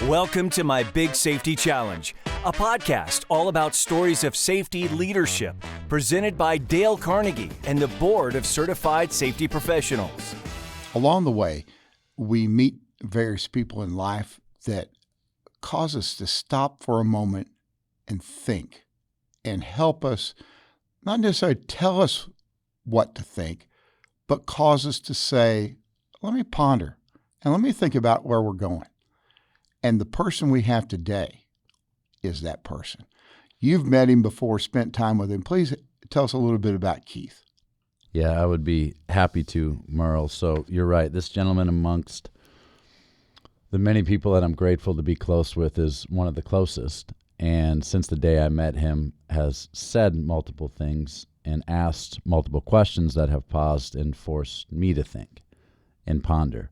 Welcome to My Big Safety Challenge, a podcast all about stories of safety leadership, presented by Dale Carnegie and the Board of Certified Safety Professionals. Along the way, we meet various people in life that cause us to stop for a moment and think and help us, not necessarily tell us what to think, but cause us to say, let me ponder and let me think about where we're going. And the person we have today is that person. You've met him before, spent time with him. Please tell us a little bit about Keith. Yeah, I would be happy to, Merle. So you're right. This gentleman, amongst the many people that I'm grateful to be close with, is one of the closest. And since the day I met him, has said multiple things and asked multiple questions that have paused and forced me to think and ponder.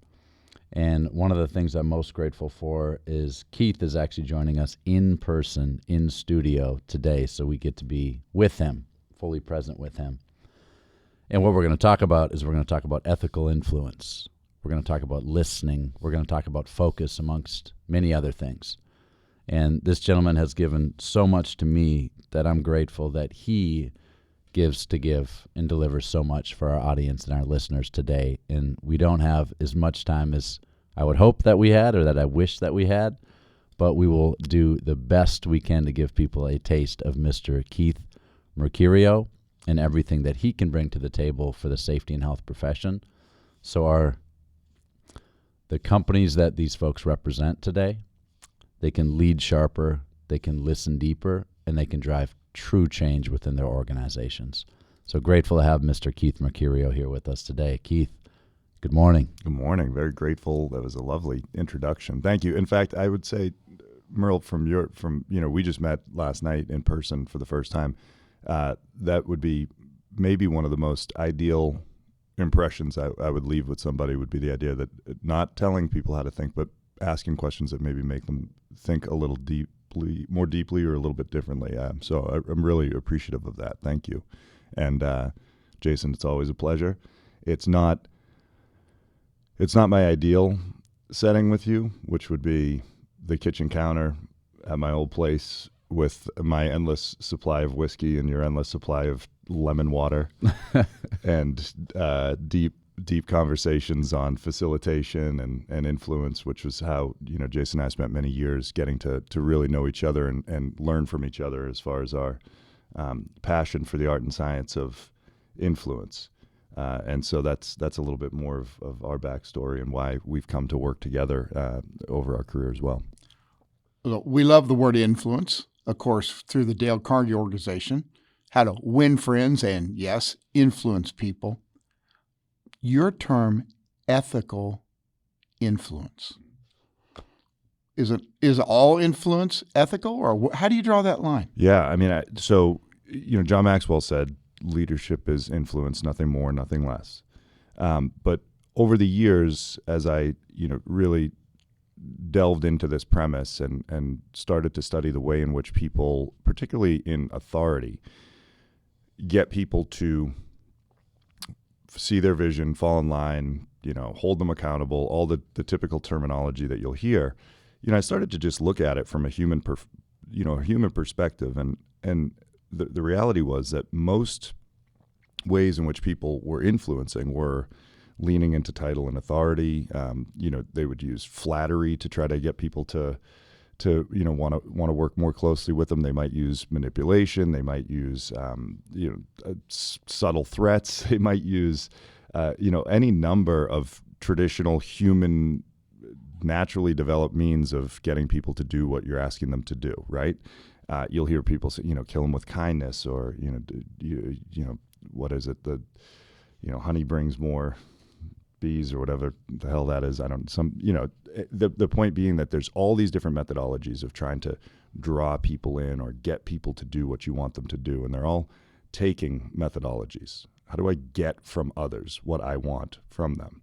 And one of the things I'm most grateful for is Keith is actually joining us in person, in studio today, so we get to be with him, fully present with him. And what we're going to talk about is we're going to talk about ethical influence. We're going to talk about listening. We're going to talk about focus, amongst many other things. And this gentleman has given so much to me that I'm grateful that he gives to give and delivers so much for our audience and our listeners today. And we don't have as much time as I would hope that we had, or that I wish that we had, but we will do the best we can to give people a taste of Mr. Keith Mercurio and everything that he can bring to the table for the safety and health profession. So the companies that these folks represent today, they can lead sharper, they can listen deeper, and they can drive true change within their organizations. So grateful to have Mr. Keith Mercurio here with us today. Keith, good morning. Good morning. Very grateful. That was a lovely introduction. Thank you. In fact, I would say, Merle, we just met last night in person for the first time. That would be maybe one of the most ideal impressions I would leave with somebody, would be the idea that not telling people how to think, but asking questions that maybe make them think a little more deeply or a little bit differently. So I'm really appreciative of that. Thank you. And Jason, it's always a pleasure. It's not my ideal setting with you, which would be the kitchen counter at my old place with my endless supply of whiskey and your endless supply of lemon water and deep conversations on facilitation and influence, which was how, Jason and I spent many years getting to really know each other and learn from each other as far as our passion for the art and science of influence. And so that's a little bit more of our backstory and why we've come to work together over our career as well. We love the word influence, of course, through the Dale Carnegie organization, how to win friends and, yes, influence people. Your term, ethical influence, is all influence ethical, or how do you draw that line? Yeah, I mean, John Maxwell said, leadership is influence, nothing more, nothing less. But over the years, as I really delved into this premise and started to study the way in which people, particularly in authority, get people to see their vision, fall in line, hold them accountable, all the typical terminology that you'll hear. I started to just look at it from a human perspective, and the reality was that most ways in which people were influencing were leaning into title and authority. They would use flattery to try to get people to want to work more closely with them. They might use manipulation. They might use subtle threats. They might use any number of traditional human, naturally developed means of getting people to do what you're asking them to do. Right? You'll hear people say, kill them with kindness, or what is it? Honey brings more bees, or whatever the hell that is. The point being that there's all these different methodologies of trying to draw people in or get people to do what you want them to do. And they're all taking methodologies. How do I get from others what I want from them?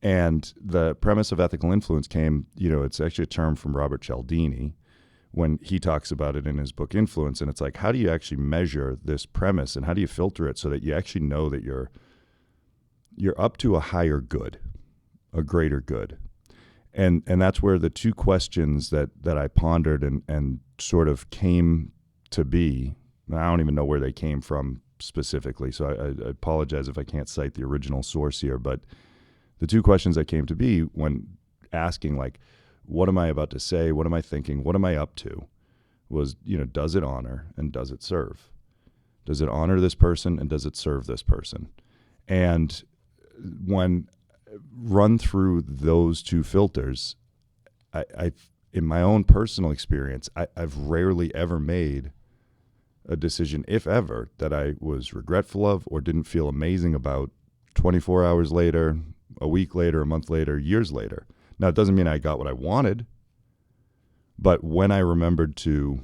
And the premise of ethical influence came, it's actually a term from Robert Cialdini when he talks about it in his book Influence. And it's like, how do you actually measure this premise, and how do you filter it so that you actually know that you're up to a higher good, a greater good? And that's where the two questions that I pondered and sort of came to be, I don't even know where they came from specifically, so I apologize if I can't cite the original source here, but the two questions that came to be when asking, like, what am I about to say? What am I thinking? What am I up to? Was, does it honor and does it serve? Does it honor this person and does it serve this person? And when run through those two filters, I in my own personal experience, I've rarely ever made a decision, if ever, that I was regretful of or didn't feel amazing about 24 hours later, a week later, a month later, years later. Now, it doesn't mean I got what I wanted, but when I remembered to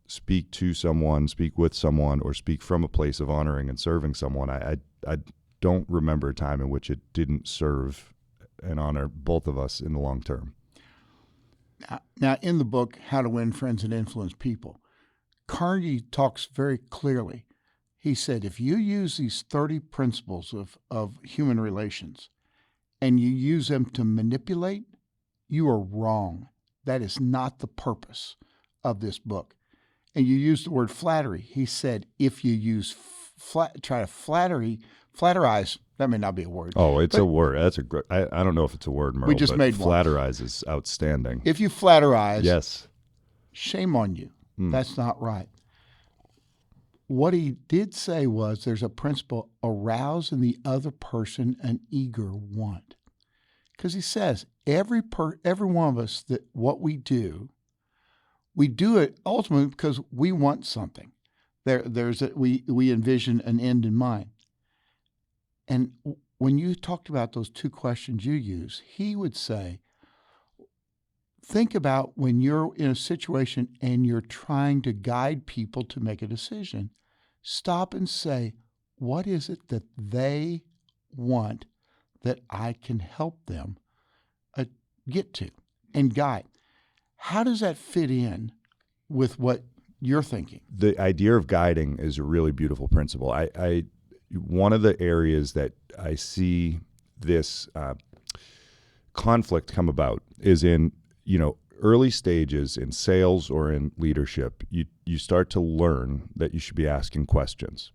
speak to someone, speak with someone, or speak from a place of honoring and serving someone, I don't remember a time in which it didn't serve and honor both of us in the long term. Now, in the book, How to Win Friends and Influence People, Carnegie talks very clearly. He said, if you use these 30 principles of human relations and you use them to manipulate, you are wrong. That is not the purpose of this book. And you use the word flattery. He said, if you use try to flatterize, that may not be a word. Oh, it's a word. That's a great, I don't know if it's a word, Merle, we just made one. Flatterize is outstanding. If you flatterize, yes, shame on you. That's not right. What he did say was there's a principle, arouse in the other person an eager want. Because he says every one of us, that what we do it ultimately because we want something. We envision an end in mind. And when you talked about those two questions you use, he would say, think about when you're in a situation and you're trying to guide people to make a decision. Stop and say, what is it that they want that I can help them get to and guide? How does that fit in with what you're thinking? The idea of guiding is a really beautiful principle. One of the areas that I see this conflict come about is in, early stages in sales or in leadership. You start to learn that you should be asking questions.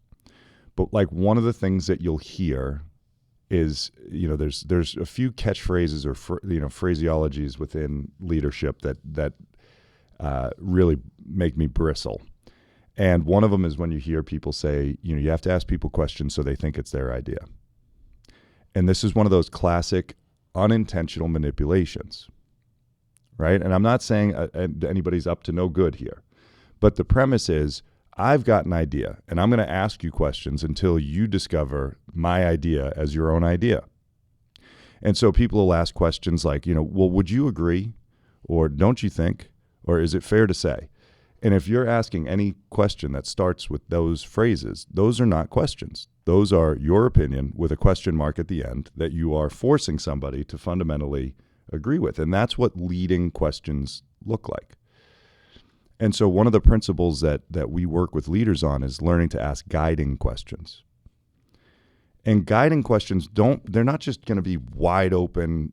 But like one of the things that you'll hear is, there's a few catchphrases or phraseologies within leadership that really make me bristle. And one of them is when you hear people say, you have to ask people questions so they think it's their idea. And this is one of those classic unintentional manipulations, right? And I'm not saying anybody's up to no good here, but the premise is, I've got an idea, and I'm going to ask you questions until you discover my idea as your own idea. And so people will ask questions like, well, would you agree? Or don't you think? Or is it fair to say? And if you're asking any question that starts with those phrases, those are not questions. Those are your opinion with a question mark at the end that you are forcing somebody to fundamentally agree with. And that's what leading questions look like. And so one of the principles that we work with leaders on is learning to ask guiding questions. And guiding questions they're not just going to be wide open,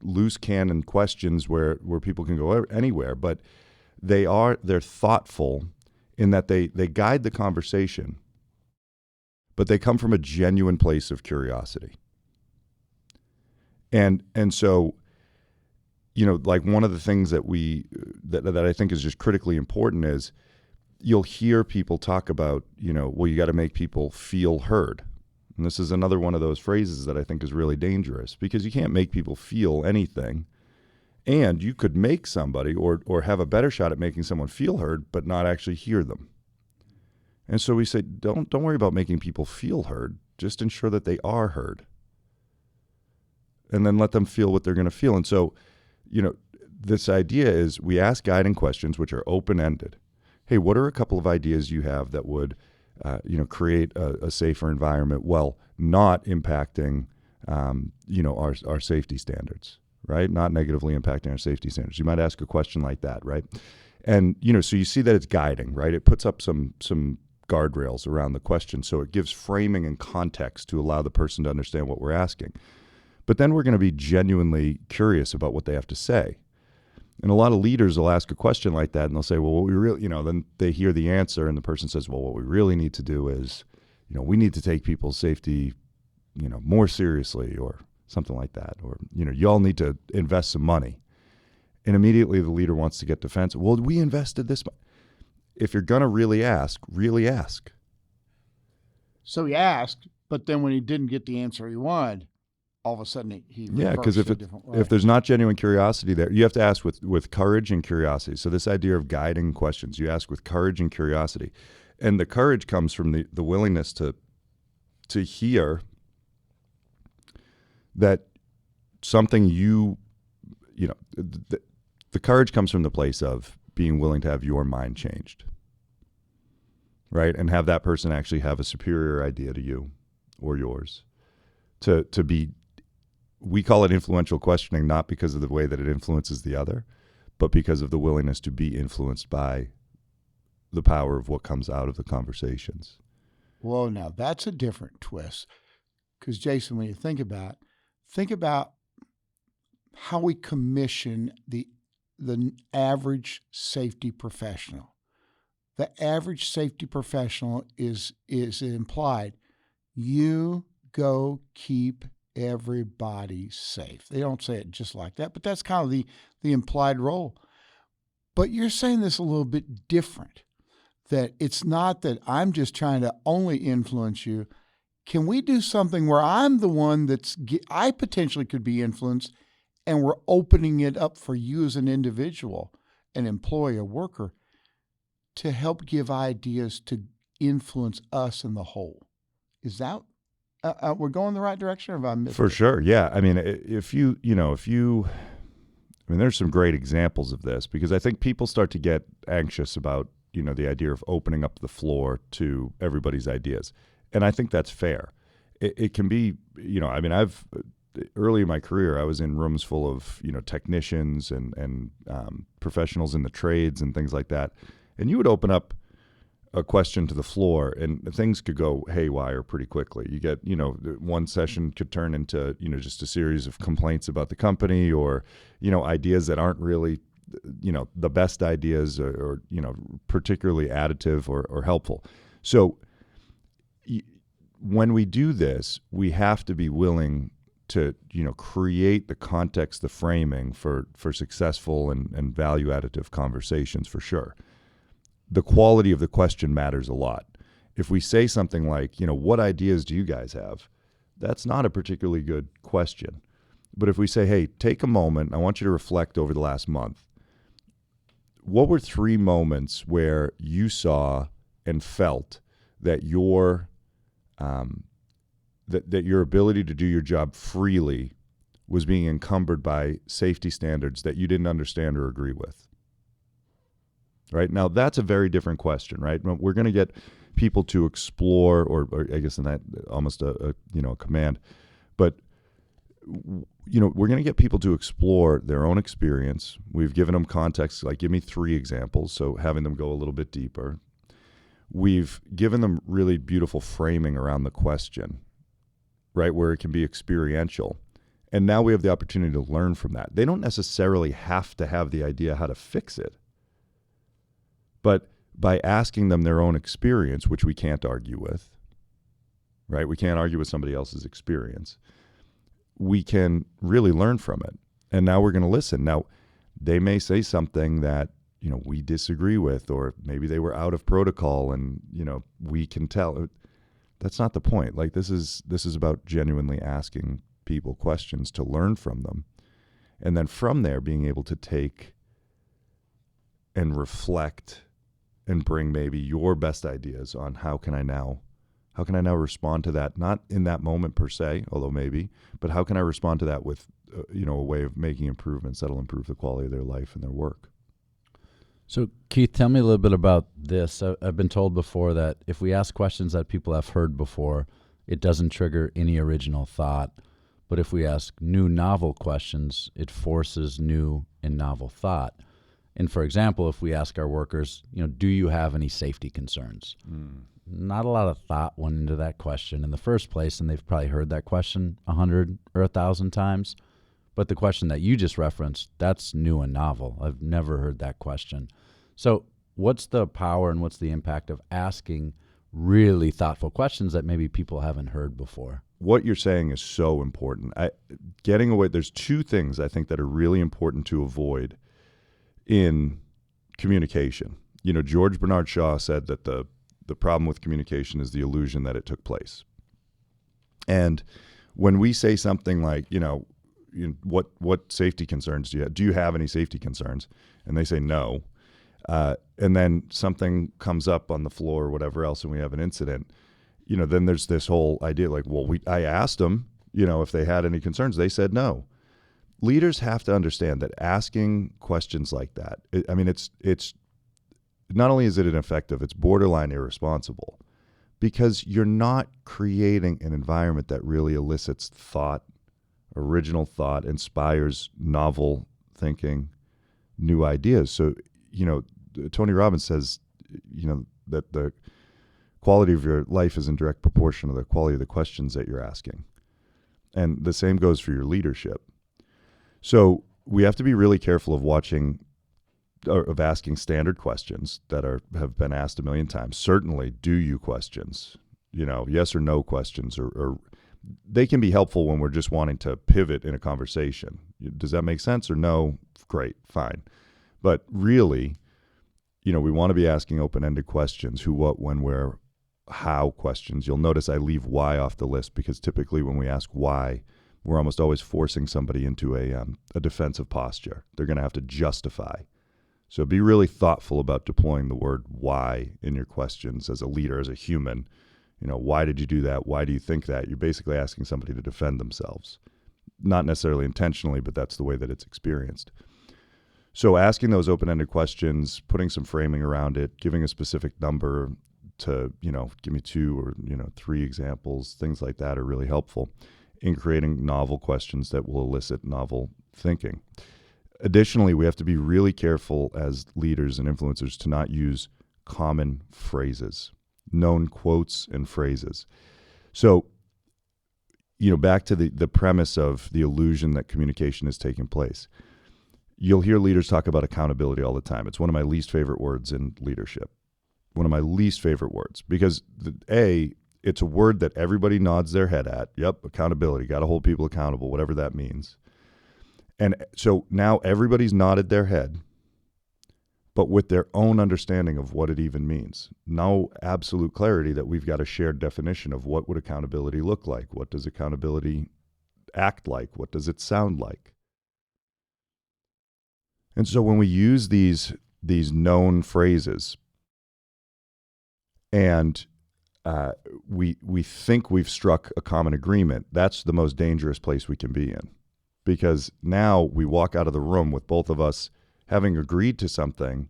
loose cannon questions where people can go anywhere, but they're thoughtful in that they guide the conversation, but they come from a genuine place of curiosity. And so, like one of the things that I think is just critically important is you'll hear people talk about, well, you got to make people feel heard. And this is another one of those phrases that I think is really dangerous because you can't make people feel anything. And you could make somebody or have a better shot at making someone feel heard, but not actually hear them. And so we say, don't worry about making people feel heard. Just ensure that they are heard. And then let them feel what they're going to feel. And so, this idea is we ask guiding questions, which are open-ended. Hey, what are a couple of ideas you have that would, create a safer environment while not impacting, our safety standards? Right? Not negatively impacting our safety standards. You might ask a question like that, right? And, so you see that it's guiding, right? It puts up some guardrails around the question. So it gives framing and context to allow the person to understand what we're asking. But then we're going to be genuinely curious about what they have to say. And a lot of leaders will ask a question like that, and they'll say, well, what we really, then they hear the answer, and the person says, well, what we really need to do is, we need to take people's safety, more seriously, or something like that. Or, y'all need to invest some money. And immediately the leader wants to get defensive. Well, we invested this money. If you're going to really ask, really ask. So he asked, but then when he didn't get the answer he wanted, all of a sudden he because reversed a different way. if there's not genuine curiosity there, you have to ask with courage and curiosity. So this idea of guiding questions, you ask with courage and curiosity. And the courage comes from the willingness to hear that something the courage comes from the place of being willing to have your mind changed, right? And have that person actually have a superior idea to you or yours. To be, we call it influential questioning, not because of the way that it influences the other, but because of the willingness to be influenced by the power of what comes out of the conversations. Well, now that's a different twist. Because Jason, when you think about how we commission the average safety professional. The average safety professional is implied. You go keep everybody safe. They don't say it just like that, but that's kind of the implied role. But you're saying this a little bit different, that it's not that I'm just trying to only influence you. Can we do something where I'm the one I potentially could be influenced, and we're opening it up for you as an individual, an employee, a worker, to help give ideas to influence us in the whole? Is that we're going in the right direction, or have I missed For it? sure, yeah. I mean, there's some great examples of this, because I think people start to get anxious about, the idea of opening up the floor to everybody's ideas. And I think that's fair. It can be, early in my career, I was in rooms full of, technicians and professionals in the trades and things like that. And you would open up a question to the floor and things could go haywire pretty quickly. You get, one session could turn into, just a series of complaints about the company, or, ideas that aren't really, the best ideas or particularly additive or helpful. So when we do this, we have to be willing to, create the context, the framing for successful and value additive conversations, for sure. The quality of the question matters a lot. If we say something like, what ideas do you guys have? That's not a particularly good question. But if we say, hey, take a moment, I want you to reflect over the last month. What were 3 moments where you saw and felt that your that your ability to do your job freely was being encumbered by safety standards that you didn't understand or agree with? Right? Now, that's a very different question, right? We're going to get people to explore, or I guess in that almost a command, but we're going to get people to explore their own experience. We've given them context, like give me 3 examples, so having them go a little bit deeper. We've given them really beautiful framing around the question, right, where it can be experiential. And now we have the opportunity to learn from that. They don't necessarily have to have the idea how to fix it. But by asking them their own experience, which we can't argue with, right? We can't argue with somebody else's experience. We can really learn from it. And now we're going to listen. Now, they may say something that, we disagree with, or maybe they were out of protocol and, we can tell. That's not the point. Like, this is about genuinely asking people questions to learn from them. And then from there, being able to take and reflect and bring maybe your best ideas on how can I now respond to that, not in that moment per se, although maybe, but how can I respond to that with, a way of making improvements that'll improve the quality of their life and their work. So, Keith, tell me a little bit about this. I've been told before that if we ask questions that people have heard before, it doesn't trigger any original thought. But if we ask new, novel questions, it forces new and novel thought. And for example, if we ask our workers, do you have any safety concerns? not a lot of thought went into that question in the first place, and they've probably heard that question 100 or 1,000 times. But the question that you just referenced, that's new and novel. I've never heard that question. So what's the power and what's the impact of asking really thoughtful questions that maybe people haven't heard before? What you're saying is so important. Getting away, there's two things I think that are really important to avoid in communication. George Bernard Shaw said that the problem with communication is the illusion that it took place. And when we say something like, what safety concerns do you have? Do you have any safety concerns? And they say no. And then something comes up on the floor or whatever else, and we have an incident, then there's this whole idea like, well, I asked them, if they had any concerns. They said no. Leaders have to understand that asking questions like that, it's not only is it ineffective, it's borderline irresponsible, because you're not creating an environment that really elicits thought, original thought, inspires novel thinking, new ideas. So, Tony Robbins says, that the quality of your life is in direct proportion to the quality of the questions that you're asking. And the same goes for your leadership. So we have to be really careful of asking standard questions that have been asked a million times. Certainly, do you questions, yes or no questions, or they can be helpful when we're just wanting to pivot in a conversation. Does that make sense or no? Great, fine. But really, we want to be asking open-ended questions, who, what, when, where, how questions. You'll notice I leave why off the list, because typically when we ask why, we're almost always forcing somebody into a defensive posture. They're going to have to justify. So be really thoughtful about deploying the word why in your questions as a leader, as a human. Why did you do that? Why do you think that? You're basically asking somebody to defend themselves. Not necessarily intentionally, but that's the way that it's experienced. So asking those open-ended questions, putting some framing around it, giving a specific number to, give me 2 or, 3 examples, things like that are really helpful in creating novel questions that will elicit novel thinking. Additionally, we have to be really careful as leaders and influencers to not use common phrases, known quotes and phrases. So, back to the premise of the illusion that communication is taking place. You'll hear leaders talk about accountability all the time. It's one of my least favorite words in leadership. One of my least favorite words, because it's a word that everybody nods their head at. Yep, accountability, got to hold people accountable, whatever that means. And so now everybody's nodded their head, but with their own understanding of what it even means. No absolute clarity that we've got a shared definition of what would accountability look like. What does accountability act like? What does it sound like? And so when we use these known phrases and we think we've struck a common agreement, that's the most dangerous place we can be in. Because now we walk out of the room with both of us having agreed to something,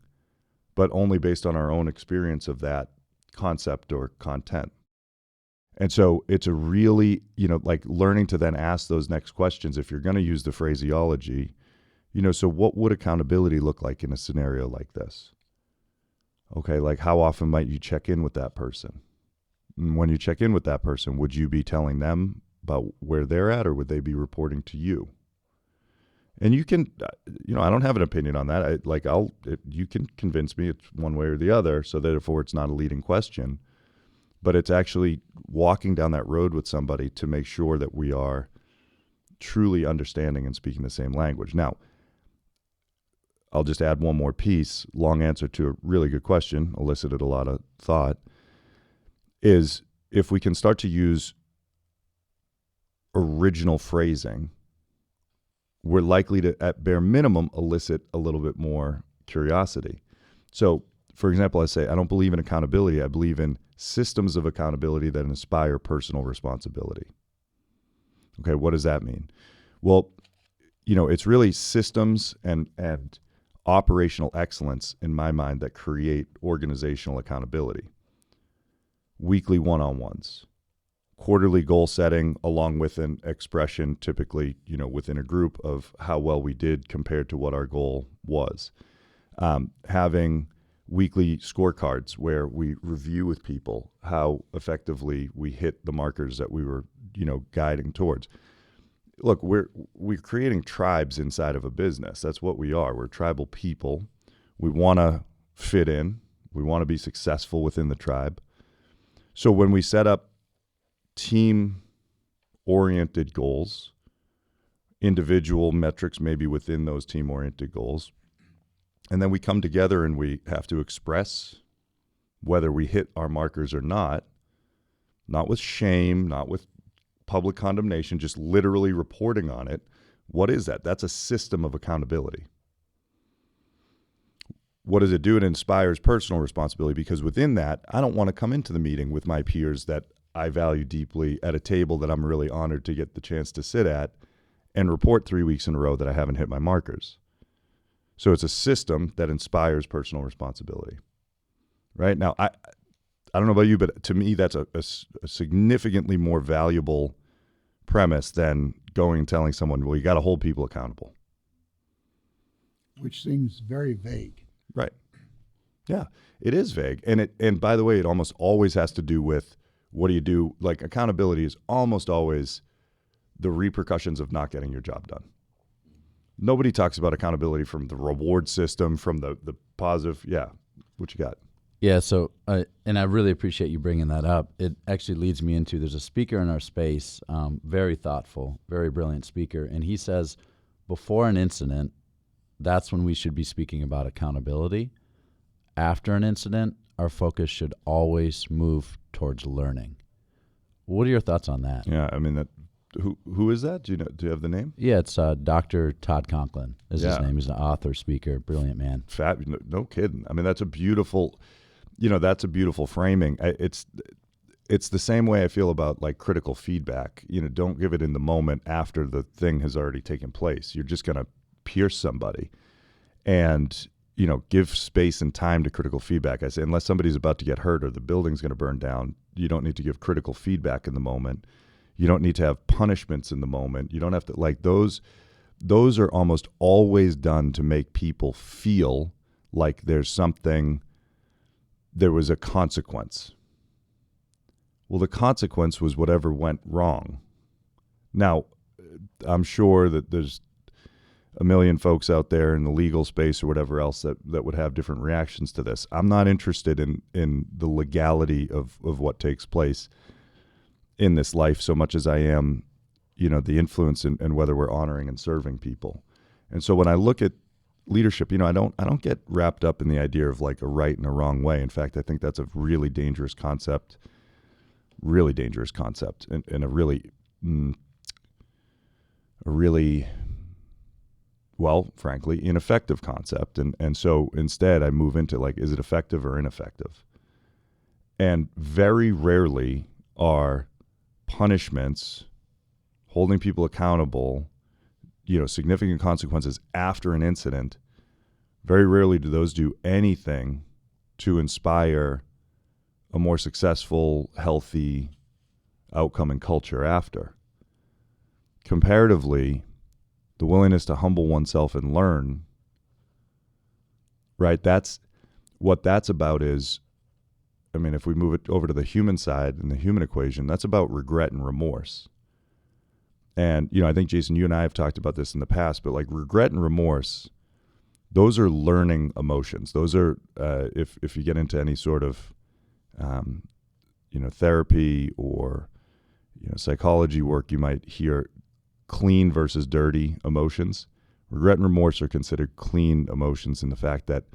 but only based on our own experience of that concept or content. And so it's a really, like learning to then ask those next questions if you're going to use the phraseology. So what would accountability look like in a scenario like this? Okay, like how often might you check in with that person? And when you check in with that person, would you be telling them about where they're at, or would they be reporting to you? And you can, I don't have an opinion on that. You can convince me it's one way or the other, so therefore it's not a leading question. But it's actually walking down that road with somebody to make sure that we are truly understanding and speaking the same language. Now, I'll just add one more piece. Long answer to a really good question, elicited a lot of thought, is if we can start to use original phrasing, we're likely to, at bare minimum, elicit a little bit more curiosity. So, for example, I say, I don't believe in accountability. I believe in systems of accountability that inspire personal responsibility. Okay, what does that mean? Well, it's really systems and operational excellence, in my mind, that create organizational accountability. Weekly one-on-ones, quarterly goal setting, along with an expression typically, within a group of how well we did compared to what our goal was. Having weekly scorecards where we review with people how effectively we hit the markers that we were, guiding towards. Look, we're creating tribes inside of a business. That's what we are. We're tribal people. We want to fit in. We want to be successful within the tribe. So when we set up team-oriented goals, individual metrics maybe within those team-oriented goals, and then we come together and we have to express whether we hit our markers or not with shame, not with public condemnation, just literally reporting on it. What is that? That's a system of accountability. What does it do? It inspires personal responsibility, because within that, I don't want to come into the meeting with my peers that I value deeply at a table that I'm really honored to get the chance to sit at and report 3 weeks in a row that I haven't hit my markers. So it's a system that inspires personal responsibility. Right? Now, I don't know about you, but to me, that's a significantly more valuable premise than going and telling someone, well, you got to hold people accountable. Which seems very vague. Right. Yeah, it is vague. And by the way, it almost always has to do with what do you do? Like, accountability is almost always the repercussions of not getting your job done. Nobody talks about accountability from the reward system, from the positive. Yeah. What you got? Yeah, so, and I really appreciate you bringing that up. It actually leads me into, there's a speaker in our space, very thoughtful, very brilliant speaker, and he says before an incident, that's when we should be speaking about accountability. After an incident, our focus should always move towards learning. What are your thoughts on that? Yeah, I mean, who is that? Do you have the name? Yeah, it's Dr. Todd Conklin is his name. He's an author, speaker, brilliant man. No kidding. I mean, that's a beautiful framing. It's the same way I feel about like critical feedback. Don't give it in the moment after the thing has already taken place. You're just going to pierce somebody, and give space and time to critical feedback. I say, unless somebody's about to get hurt or the building's going to burn down, you don't need to give critical feedback in the moment. You don't need to have punishments in the moment. You don't have to, like, those are almost always done to make people feel like there was a consequence. Well, the consequence was whatever went wrong. Now, I'm sure that there's a million folks out there in the legal space or whatever else that would have different reactions to this. I'm not interested in the legality of what takes place in this life so much as I am, the influence and whether we're honoring and serving people. And so when I look at leadership, I don't get wrapped up in the idea of like a right and a wrong way. In fact, I think that's a really dangerous concept, and a really, well, frankly, ineffective concept. And so instead I move into like, is it effective or ineffective? And very rarely are punishments, holding people accountable, significant consequences after an incident, very rarely do those do anything to inspire a more successful, healthy outcome and culture after. Comparatively, the willingness to humble oneself and learn, right? That's what that's about is, if we move it over to the human side and the human equation, that's about regret and remorse. And, I think, Jason, you and I have talked about this in the past, but like regret and remorse, those are learning emotions. Those are, if you get into any sort of, therapy or, psychology work, you might hear clean versus dirty emotions. Regret and remorse are considered clean emotions in the fact that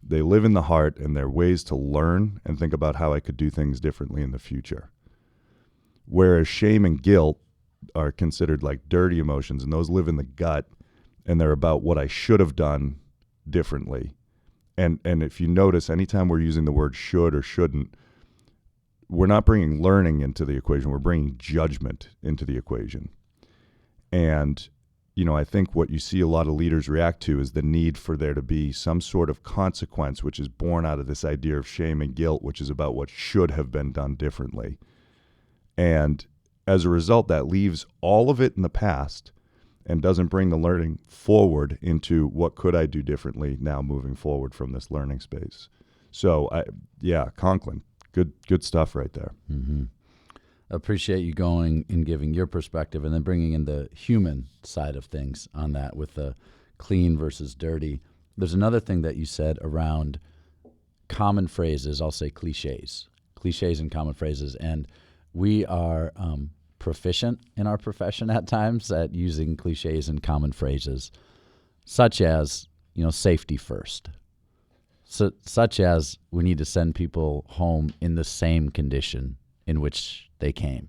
they live in the heart and they're ways to learn and think about how I could do things differently in the future. Whereas shame and guilt are considered like dirty emotions, and those live in the gut and they're about what I should have done differently. And if you notice, anytime we're using the word should or shouldn't, we're not bringing learning into the equation. We're bringing judgment into the equation. And I think what you see a lot of leaders react to is the need for there to be some sort of consequence, which is born out of this idea of shame and guilt, which is about what should have been done differently. And as a result, that leaves all of it in the past and doesn't bring the learning forward into what could I do differently now moving forward from this learning space. So, Conklin, good stuff right there. Mm-hmm. Appreciate you going and giving your perspective and then bringing in the human side of things on that with the clean versus dirty. There's another thing that you said around common phrases, I'll say cliches and common phrases. And we are proficient in our profession at times at using cliches and common phrases, such as, safety first. Such as we need to send people home in the same condition in which they came.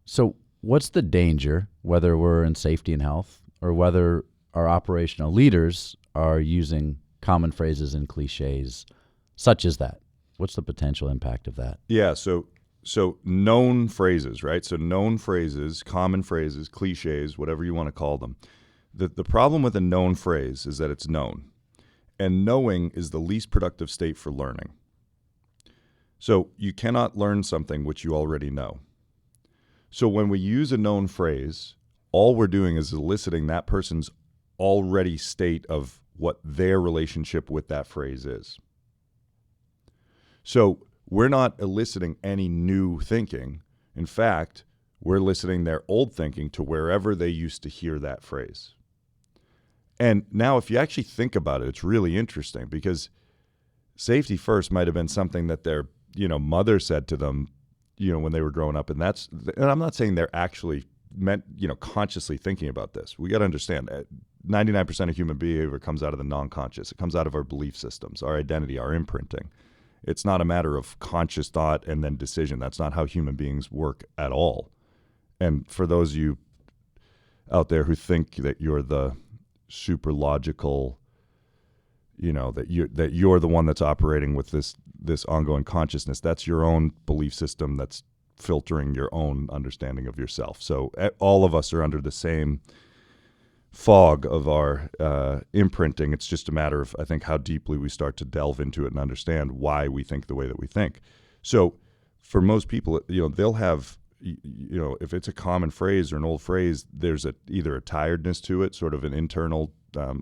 So what's the danger, whether we're in safety and health or whether our operational leaders are using common phrases and cliches such as that? What's the potential impact of that? Yeah, so known phrases, right? So known phrases, common phrases, cliches, whatever you want to call them. The problem with a known phrase is that it's known. And knowing is the least productive state for learning. So you cannot learn something which you already know. So when we use a known phrase, all we're doing is eliciting that person's already state of what their relationship with that phrase is. So we're not eliciting any new thinking. In fact, we're eliciting their old thinking to wherever they used to hear that phrase. And now if you actually think about it, it's really interesting because safety first might have been something that their, mother said to them, when they were growing up. And I'm not saying they're actually consciously thinking about this. We got to understand 99% of human behavior comes out of the non-conscious. It comes out of our belief systems, our identity, our imprinting. It's not a matter of conscious thought and then decision. That's not how human beings work at all. And for those of you out there who think that you're the super logical, that you're the one that's operating with this ongoing consciousness, that's your own belief system that's filtering your own understanding of yourself. So all of us are under the same fog of our imprinting. It's just a matter of, I think, how deeply we start to delve into it and understand why we think the way that we think. So for most people, they'll have, if it's a common phrase or an old phrase, there's either a tiredness to it, sort of an internal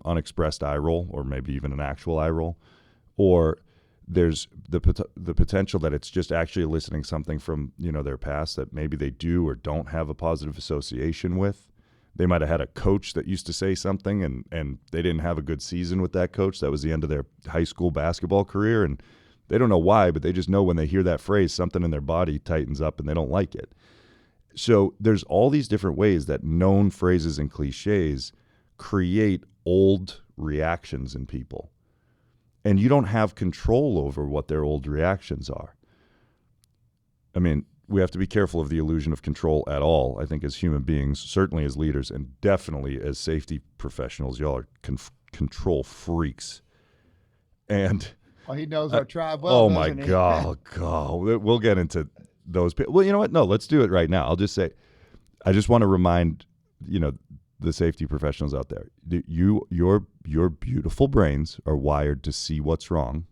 unexpressed eye roll, or maybe even an actual eye roll, or there's the potential that it's just actually eliciting something from their past that maybe they do or don't have a positive association with. They might have had a coach that used to say something and they didn't have a good season with that coach. That was the end of their high school basketball career, and they don't know why, but they just know when they hear that phrase, something in their body tightens up and they don't like it. So there's all these different ways that known phrases and cliches create old reactions in people. And you don't have control over what their old reactions are. I mean, we have to be careful of the illusion of control at all, I think, as human beings, certainly as leaders, and definitely as safety professionals. Y'all are control freaks. And he knows our tribe well. Oh, my God. We'll get into those people. Well, you know what? No, let's do it right now. I'll just say, I just want to remind, the safety professionals out there, that your beautiful brains are wired to see what's wrong.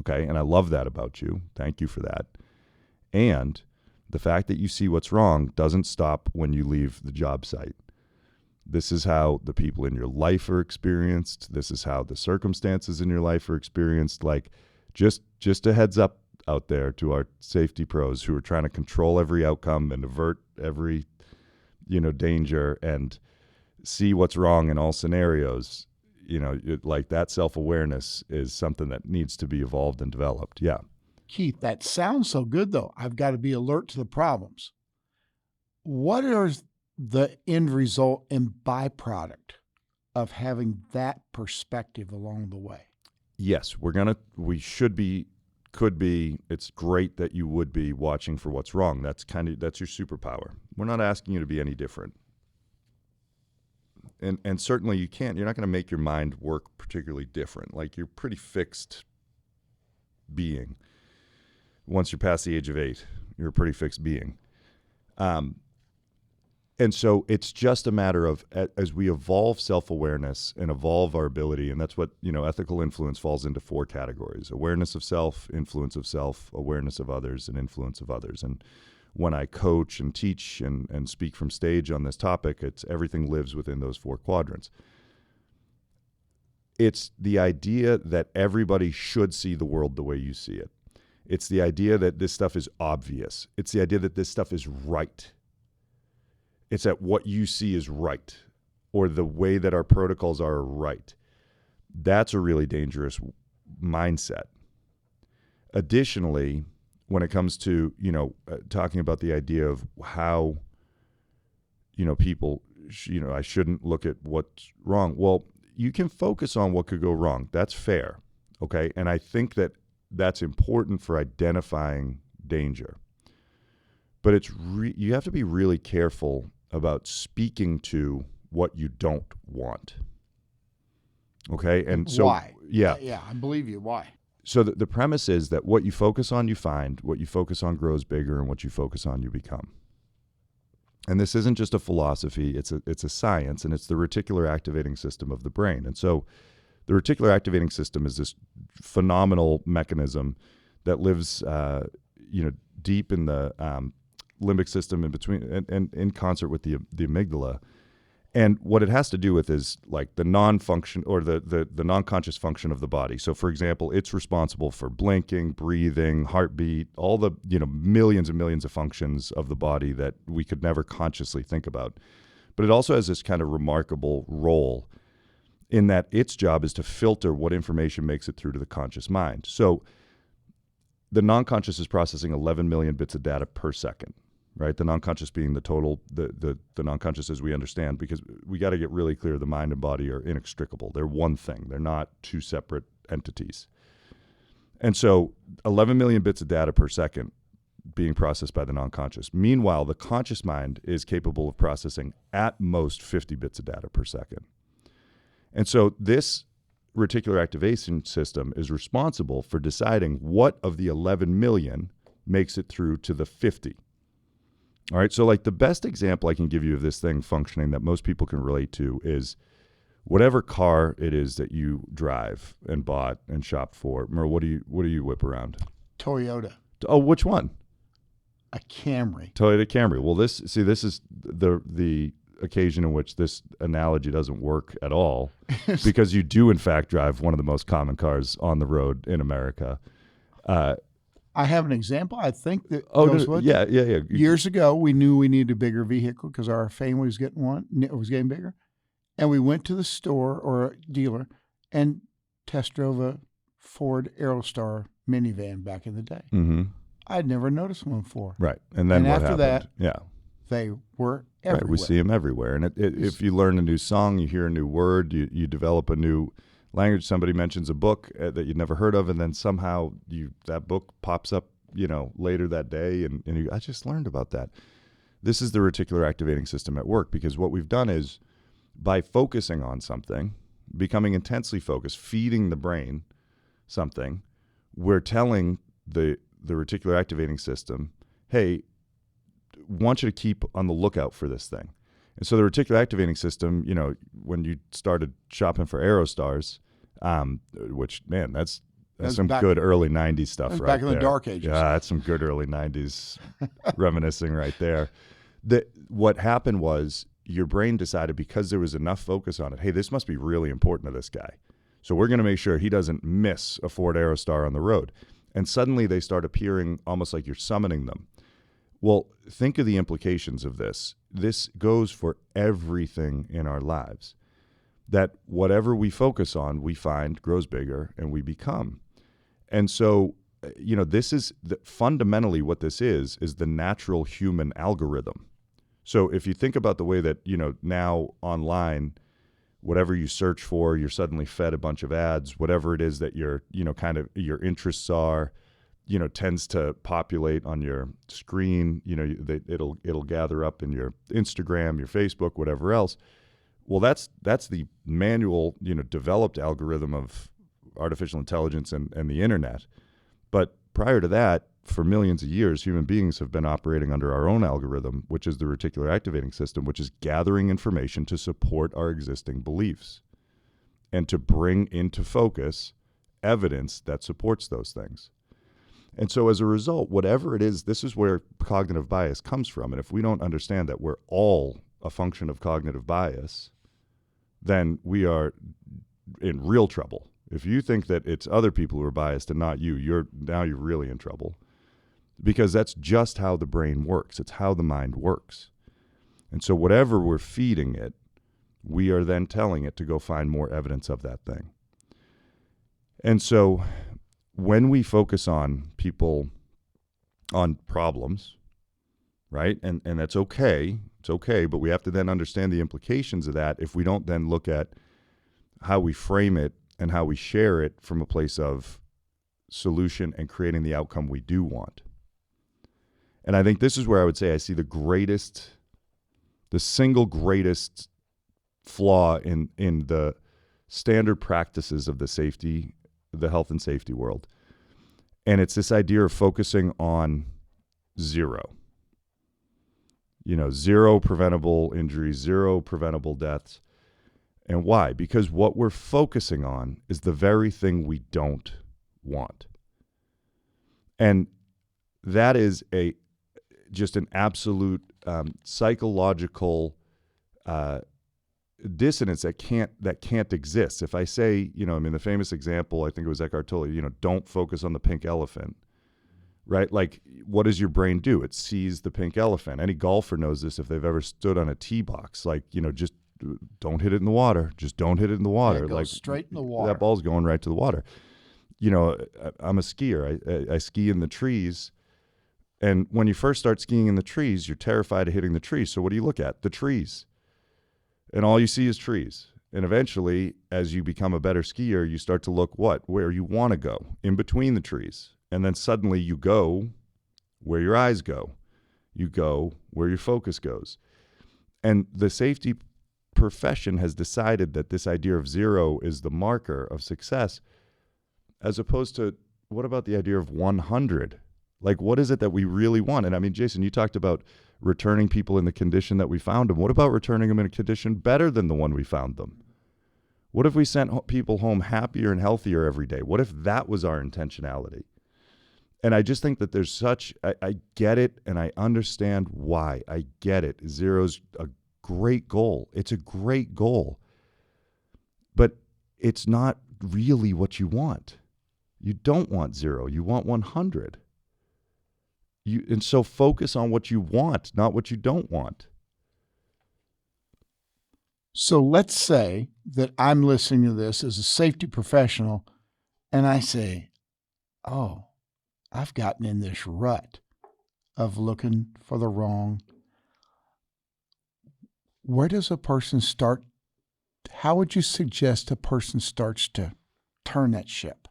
Okay? And I love that about you. Thank you for that. And the fact that you see what's wrong doesn't stop when you leave the job site. This is how the people in your life are experienced. This is how the circumstances in your life are experienced. Like, just a heads up out there to our safety pros who are trying to control every outcome and avert every, danger and see what's wrong in all scenarios. Like that self-awareness is something that needs to be evolved and developed. Yeah. Keith, that sounds so good, though. I've got to be alert to the problems. What is the end result and byproduct of having that perspective along the way? Yes, could be, it's great that you would be watching for what's wrong. That's your superpower. We're not asking you to be any different. And certainly you're not going to make your mind work particularly different. Like, you're pretty fixed being. Once you're past the age of 8, you're a pretty fixed being. And so it's just a matter of, as we evolve self-awareness and evolve our ability, and that's what, ethical influence falls into 4 categories: awareness of self, influence of self, awareness of others, and influence of others. And when I coach and teach and speak from stage on this topic, it's everything lives within those 4 quadrants. It's the idea that everybody should see the world the way you see it. It's the idea that this stuff is obvious. It's the idea that this stuff is right. It's that what you see is right, or the way that our protocols are right. That's a really dangerous mindset. Additionally, when it comes to, talking about the idea of how, people, I shouldn't look at what's wrong. Well, you can focus on what could go wrong. That's fair, okay? And I think that that's important for identifying danger. But you have to be really careful about speaking to what you don't want. Okay? And so why? Yeah. Yeah, I believe you. Why? So the premise is that what you focus on, you find. What you focus on grows bigger, and what you focus on, you become. And this isn't just a philosophy, it's a science, and it's the reticular activating system of the brain. And so the reticular activating system is this phenomenal mechanism that lives deep in the limbic system in between and in concert with the amygdala. And what it has to do with is like the non-function or the non-conscious function of the body. So for example, it's responsible for blinking, breathing, heartbeat, all the millions and millions of functions of the body that we could never consciously think about. But it also has this kind of remarkable role in that its job is to filter what information makes it through to the conscious mind. So the non-conscious is processing 11 million bits of data per second. Right, the non-conscious being the total, the non-conscious as we understand, because we got to get really clear: the mind and body are inextricable. They're one thing. They're not two separate entities. And so, 11 million bits of data per second being processed by the non-conscious. Meanwhile, the conscious mind is capable of processing at most 50 bits of data per second. And so, this reticular activation system is responsible for deciding what of the 11 million makes it through to the 50. All right, so like the best example I can give you of this thing functioning that most people can relate to is whatever car it is that you drive and bought and shopped for. Merle, what do you whip around? Toyota. Oh, which one? A Camry. Toyota Camry. Well, this is the occasion in which this analogy doesn't work at all, because you do in fact drive one of the most common cars on the road in America. I have an example. I think that yeah. Years ago, we knew we needed a bigger vehicle because our family was getting one. It was getting bigger, and we went to the store or a dealer and test drove a Ford Aerostar minivan back in the day. Mm-hmm. I'd never noticed one before. Right, and then what after happened? that, yeah, they were everywhere. Right, we see them everywhere. And if you learn a new song, you hear a new word, you develop a new language. Somebody mentions a book that you'd never heard of, and then somehow that book pops up, later that day, and I just learned about that. This is the reticular activating system at work, because what we've done is, by focusing on something, becoming intensely focused, feeding the brain something, we're telling the reticular activating system, hey, want you to keep on the lookout for this thing. And so the reticular activating system, when you started shopping for Aerostars, which, man, that's some good early 90s stuff right there. Back in the dark ages. Yeah, that's some good early 90s reminiscing right there. What happened was your brain decided, because there was enough focus on it, hey, this must be really important to this guy. So we're going to make sure he doesn't miss a Ford Aerostar on the road. And suddenly they start appearing almost like you're summoning them. Well, think of the implications of this. This goes for everything in our lives. That whatever we focus on, we find grows bigger and we become. And so, this is fundamentally what this is the natural human algorithm. So if you think about the way that, now online, whatever you search for, you're suddenly fed a bunch of ads, whatever it is that your your interests are, tends to populate on your screen. It'll gather up in your Instagram, your Facebook, whatever else. Well, that's the manual, developed algorithm of artificial intelligence and the internet. But prior to that, for millions of years, human beings have been operating under our own algorithm, which is the reticular activating system, which is gathering information to support our existing beliefs and to bring into focus evidence that supports those things. And so as a result, whatever it is, this is where cognitive bias comes from. And if we don't understand that we're all a function of cognitive bias, then we are in real trouble. If you think that it's other people who are biased and not you, you're really in trouble, because that's just how the brain works. It's how the mind works. And so whatever we're feeding it, we are then telling it to go find more evidence of that thing. And so when we focus on people, on problems, right? And that's okay. It's okay, but we have to then understand the implications of that if we don't then look at how we frame it and how we share it from a place of solution and creating the outcome we do want. And I think this is where I would say I see the single greatest flaw in the standard practices of the health and safety world. And it's this idea of focusing on zero. Zero preventable injuries, zero preventable deaths. And why? Because what we're focusing on is the very thing we don't want. And that is just an absolute psychological dissonance that can't exist. If I say, the famous example, I think it was Eckhart Tolle, don't focus on the pink elephant, right? Like, what does your brain do? It sees the pink elephant. Any golfer knows this if they've ever stood on a tee box. Like, just don't hit it in the water. Just don't hit it in the water. It goes like straight in the water. That ball's going right to the water. I'm a skier. I ski in the trees. And when you first start skiing in the trees, you're terrified of hitting the trees. So what do you look at? The trees. And all you see is trees. And eventually, as you become a better skier, you start to look where you want to go, in between the trees. And then suddenly you go where your eyes go. You go where your focus goes. And the safety profession has decided that this idea of zero is the marker of success, as opposed to, what about the idea of 100? Like, what is it that we really want? And I mean, Jason, you talked about returning people in the condition that we found them. What about returning them in a condition better than the one we found them? What if we sent people home happier and healthier every day? What if that was our intentionality? And I just think that there's I get it, and I understand why. I get it. Zero's a great goal. It's a great goal. But it's not really what you want. You don't want zero. You want 100. And so focus on what you want, not what you don't want. So let's say that I'm listening to this as a safety professional, and I say, oh, I've gotten in this rut of looking for the wrong. Where does a person start? How would you suggest a person starts to turn that ship?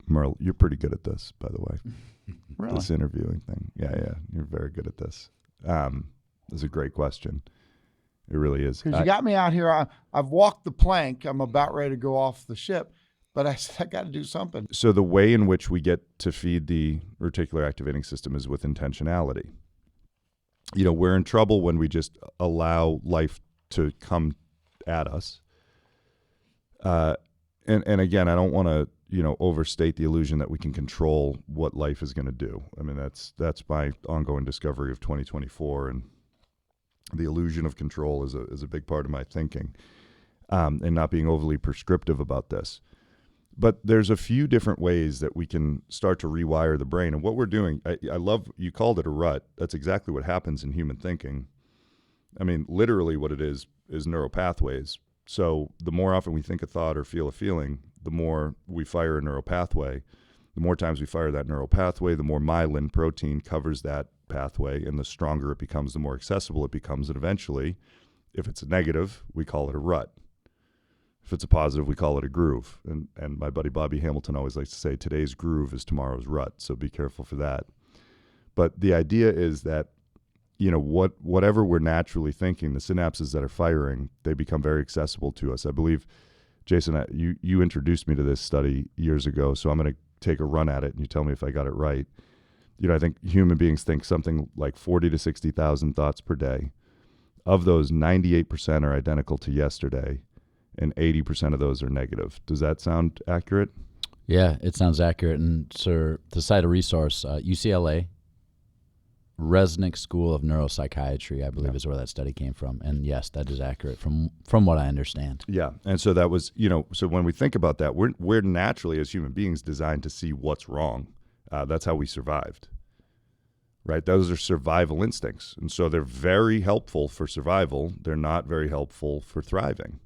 Merle, you're pretty good at this, by the way. Really? This interviewing thing. Yeah. You're very good at this. This is a great question. It really is. Because you got me out here. I've walked the plank. I'm about ready to go off the ship. But I said, I got to do something. So the way in which we get to feed the reticular activating system is with intentionality. We're in trouble when we just allow life to come at us. And again, I don't want to, overstate the illusion that we can control what life is going to do. I mean, that's my ongoing discovery of 2024, and the illusion of control is a big part of my thinking, and not being overly prescriptive about this. But there's a few different ways that we can start to rewire the brain. And what we're doing, I love, you called it a rut. That's exactly what happens in human thinking. I mean, literally what it is neural pathways. So the more often we think a thought or feel a feeling, the more we fire a neural pathway. The more times we fire that neural pathway, the more myelin protein covers that pathway, and the stronger it becomes, the more accessible it becomes. And eventually, if it's a negative, we call it a rut. If it's a positive, we call it a groove. And my buddy Bobby Hamilton always likes to say, today's groove is tomorrow's rut. So be careful for that. But the idea is that, whatever we're naturally thinking, the synapses that are firing, they become very accessible to us. I believe, Jason, you introduced me to this study years ago, so I'm going to take a run at it, and you tell me if I got it right. I think human beings think something like 40 to 60,000 thoughts per day. Of those, 98% are identical to yesterday, and 80% of those are negative. Does that sound accurate? Yeah, it sounds accurate. And sir, to cite a resource, UCLA Resnick School of Neuropsychiatry, I believe, is where that study came from. And yes, that is accurate from what I understand. Yeah, and so that was, so when we think about that, we're naturally as human beings designed to see what's wrong. That's how we survived, right? Those are survival instincts, and so they're very helpful for survival. They're not very helpful for thriving.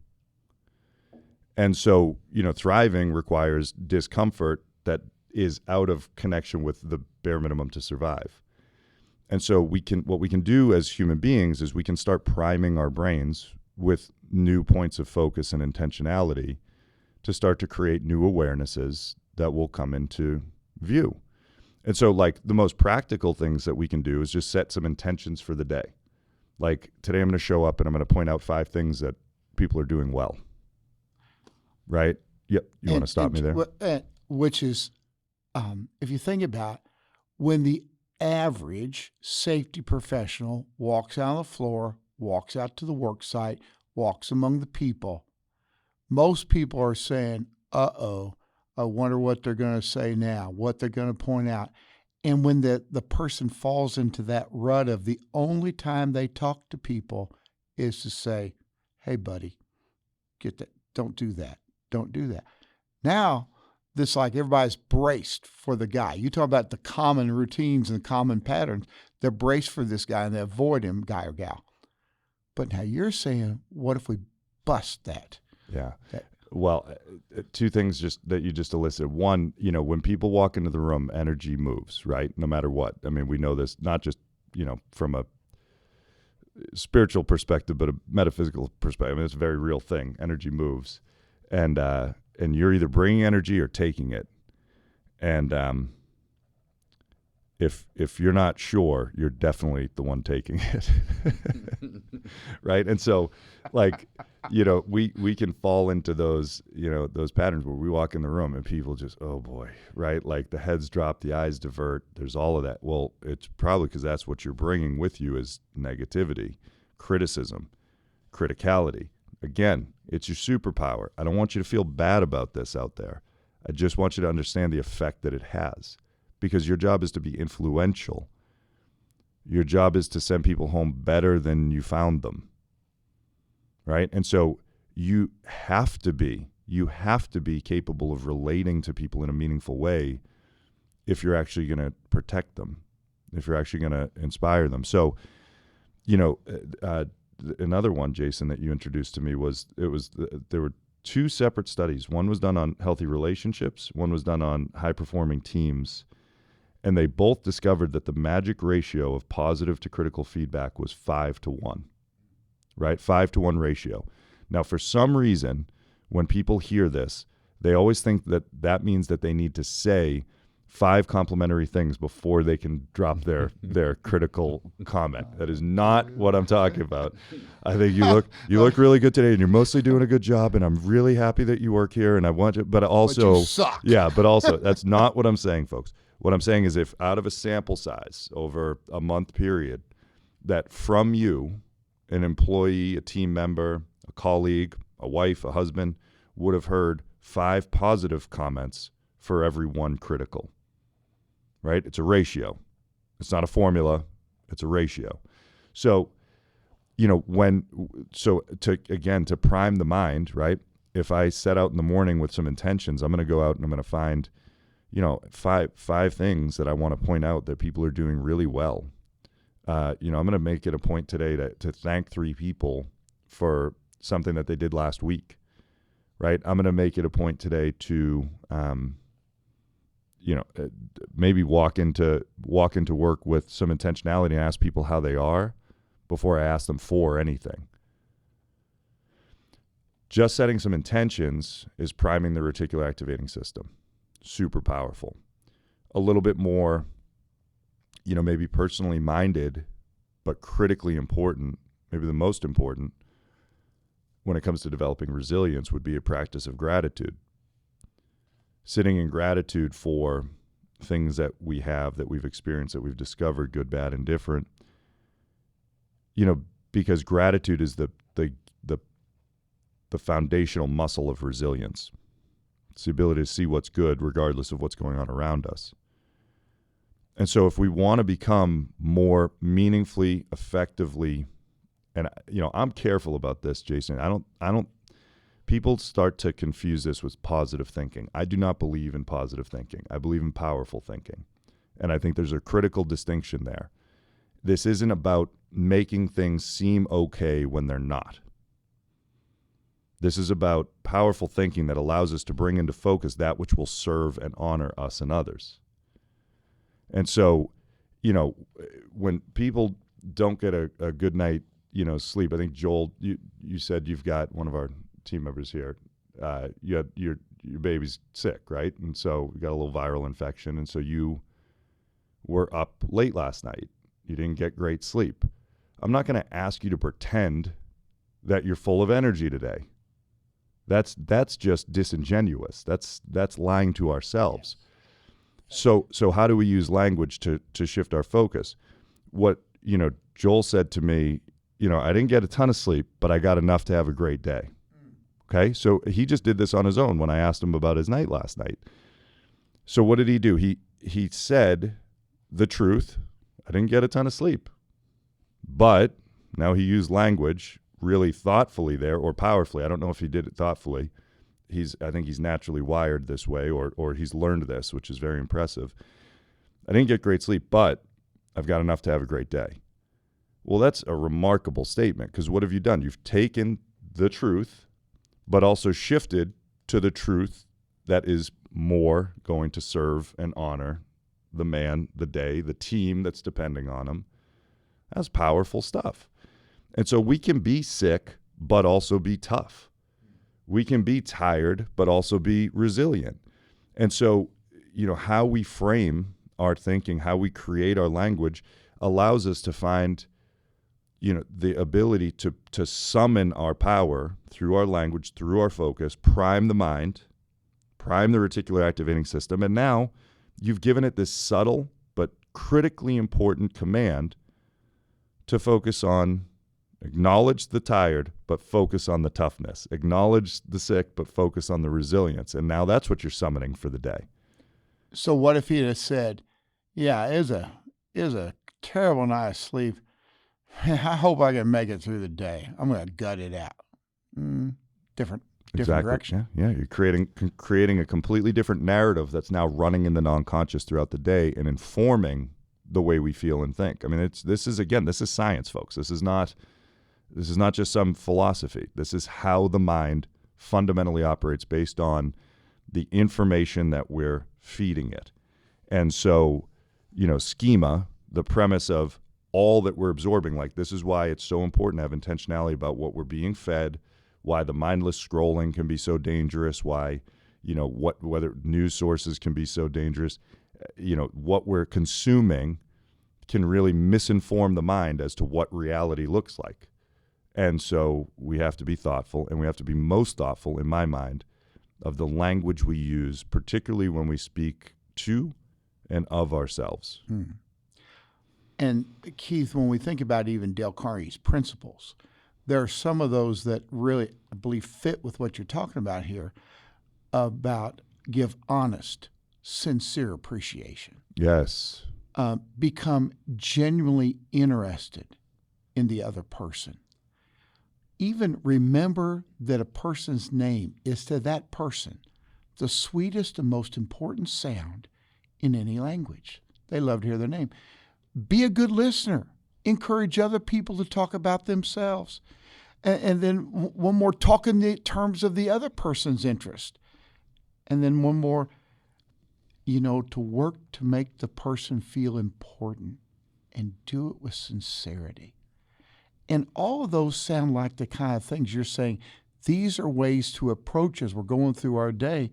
And so, thriving requires discomfort that is out of connection with the bare minimum to survive. And so what we can do as human beings is we can start priming our brains with new points of focus and intentionality to start to create new awarenesses that will come into view. And so like the most practical things that we can do is just set some intentions for the day. Like today I'm going to show up and I'm going to point out 5 things that people are doing well. Right? Yep. You want to stop me there? Which is, if you think about when the average safety professional walks out on the floor, walks out to the work site, walks among the people, most people are saying, uh-oh, I wonder what they're going to say now, what they're going to point out. And when the person falls into that rut of the only time they talk to people is to say, hey, buddy, get that, don't do that. Don't do that. Now, this like everybody's braced for the guy. You talk about the common routines and the common patterns. They're braced for this guy and they avoid him, guy or gal. But now you're saying, what if we bust that? Yeah. Well, 2 things just that you just elicited. One, when people walk into the room, energy moves, right? No matter what. I mean, we know this not just, from a spiritual perspective, but a metaphysical perspective. I mean, it's a very real thing. Energy moves. And you're either bringing energy or taking it. And if you're not sure, you're definitely the one taking it. Right? And so like, we can fall into those, those patterns where we walk in the room and people just, oh boy, right? Like the heads drop, the eyes divert. There's all of that. Well, it's probably because that's what you're bringing with you is negativity, criticism, criticality. Again, it's your superpower. I don't want you to feel bad about this out there. I just want you to understand the effect that it has, because your job is to be influential. Your job is to send people home better than you found them, right? And so you have to be capable of relating to people in a meaningful way if you're actually going to protect them, if you're actually going to inspire them. So, another one, Jason, that you introduced to me there were 2 separate studies. One was done on healthy relationships. One was done on high-performing teams. And they both discovered that the magic ratio of positive to critical feedback was 5-1, right? 5-1 ratio. Now, for some reason, when people hear this, they always think that means that they need to say 5 complimentary things before they can drop their critical comment. That is not what I'm talking about. I think you look really good today, and you're mostly doing a good job, and I'm really happy that you work here, and I want you, but also, but you suck. Yeah, but also, that's not what I'm saying, folks. What I'm saying is if out of a sample size over a month period, that from you, an employee, a team member, a colleague, a wife, a husband, would have heard 5 positive comments for every 1 critical. Right? It's a ratio. It's not a formula. It's a ratio. So, to prime the mind, right? If I set out in the morning with some intentions, I'm going to go out and I'm going to find, 5 things that I want to point out that people are doing really well. I'm going to make it a point today to thank 3 people for something that they did last week, right? I'm going to make it a point today to, maybe walk into work with some intentionality and ask people how they are before I ask them for anything. Just setting some intentions is priming the reticular activating system. Super powerful. A little bit more, maybe personally minded, but critically important, maybe the most important when it comes to developing resilience would be a practice of gratitude. Sitting in gratitude for things that we have, that we've experienced, that we've discovered, good, bad, and different. Because gratitude is the foundational muscle of resilience. It's the ability to see what's good regardless of what's going on around us. And so if we want to become more meaningfully, effectively, and I'm careful about this, Jason. I don't people start to confuse this with positive thinking. I do not believe in positive thinking. I believe in powerful thinking. And I think there's a critical distinction there. This isn't about making things seem okay when they're not. This is about powerful thinking that allows us to bring into focus that which will serve and honor us and others. And so, when people don't get a good night, sleep, I think, Joel, you said you've got one of our team members here. You had your baby's sick, right? And so we got a little viral infection. And so you were up late last night. You didn't get great sleep. I'm not going to ask you to pretend that you're full of energy today. That's just disingenuous. That's lying to ourselves. So how do we use language to shift our focus? What, Joel said to me, I didn't get a ton of sleep, but I got enough to have a great day. Okay? So he just did this on his own when I asked him about his night last night. So what did he do? He said the truth. I didn't get a ton of sleep. But now he used language really thoughtfully there, or powerfully. I don't know if he did it thoughtfully. I think he's naturally wired this way, or he's learned this, which is very impressive. I didn't get great sleep, but I've got enough to have a great day. Well, that's a remarkable statement, because what have you done? You've taken the truth, but also shifted to the truth that is more going to serve and honor the man, the day, the team that's depending on him. That's powerful stuff. And so we can be sick, but also be tough. We can be tired, but also be resilient. And so, how we frame our thinking, how we create our language allows us to find, the ability to summon our power through our language, through our focus, prime the mind, prime the reticular activating system. And now you've given it this subtle but critically important command to focus on, acknowledge the tired, but focus on the toughness. Acknowledge the sick, but focus on the resilience. And now that's what you're summoning for the day. So what if he had said, yeah, it was a terrible night of sleep. I hope I can make it through the day. I'm going to gut it out. Different Exactly. direction. Yeah. You're creating a completely different narrative that's now running in the non-conscious throughout the day and informing the way we feel and think. I mean, this is science, folks. This is not just some philosophy. This is how the mind fundamentally operates based on the information that we're feeding it. And so, schema, the premise of all that we're absorbing, like this is why it's so important to have intentionality about what we're being fed, why the mindless scrolling can be so dangerous, why, whether news sources can be so dangerous, what we're consuming can really misinform the mind as to what reality looks like. And so we have to be thoughtful, and we have to be most thoughtful, in my mind, of the language we use, particularly when we speak to and of ourselves. And Keith, when we think about even Dale Carnegie's principles, there are some of those that really, I believe, fit with what you're talking about here, about give honest, sincere appreciation. Yes. Become genuinely interested in the other person. Even remember that a person's name is to that person the sweetest and most important sound in any language. They love to hear their name. Be a good listener. Encourage other people to talk about themselves. And then one more, talk in the terms of the other person's interest. And then one more, to work to make the person feel important and do it with sincerity. And all of those sound like the kind of things you're saying. These are ways to approach as we're going through our day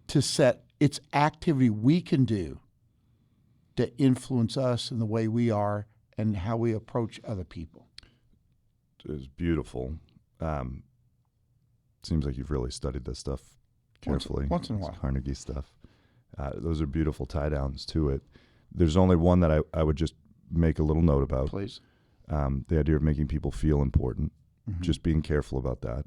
to set its activity we can do to influence us in the way we are and how we approach other people. It's beautiful. Seems like you've really studied this stuff carefully. Once in a while. Carnegie stuff. Those are beautiful tie downs to it. There's only one that I would just make a little note about. Please. The idea of making people feel important, just being careful about that.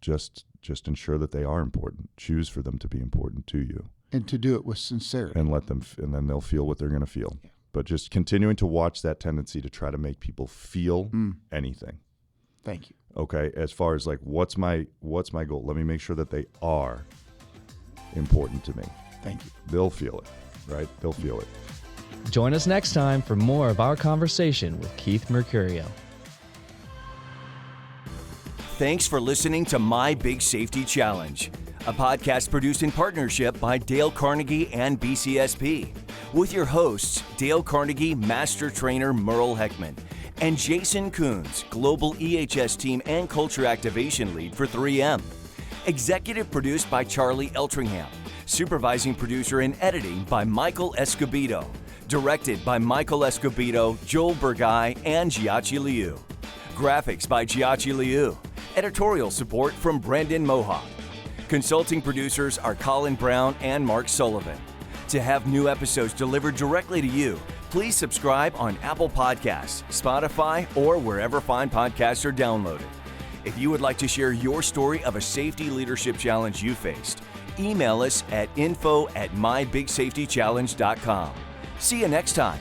Just ensure that they are important. Choose for them to be important to you. And to do it with sincerity. And let them, and then they'll feel what they're going to feel. Yeah. But just continuing to watch that tendency to try to make people feel anything. Thank you. Okay, as far as like what's my goal? Let me make sure that they are important to me. Thank you. They'll feel it, right? They'll feel it. Join us next time for more of our conversation with Keith Mercurio. Thanks for listening to My Big Safety Challenge, a podcast produced in partnership by Dale Carnegie and BCSP, with your hosts, Dale Carnegie Master Trainer Merle Heckman, and Jason Coons, Global EHS Team and Culture Activation Lead for 3M. Executive produced by Charlie Eltringham. Supervising producer and editing by Michael Escobedo. Directed by Michael Escobedo, Joel Burgai, and Giachi Liu. Graphics by Giachi Liu. Editorial support from Brendan Mohawk. Consulting producers are Colin Brown and Mark Sullivan. To have new episodes delivered directly to you, please subscribe on Apple Podcasts, Spotify, or wherever fine podcasts are downloaded. If you would like to share your story of a safety leadership challenge you faced, email us at info@mybigsafetychallenge.com. See you next time.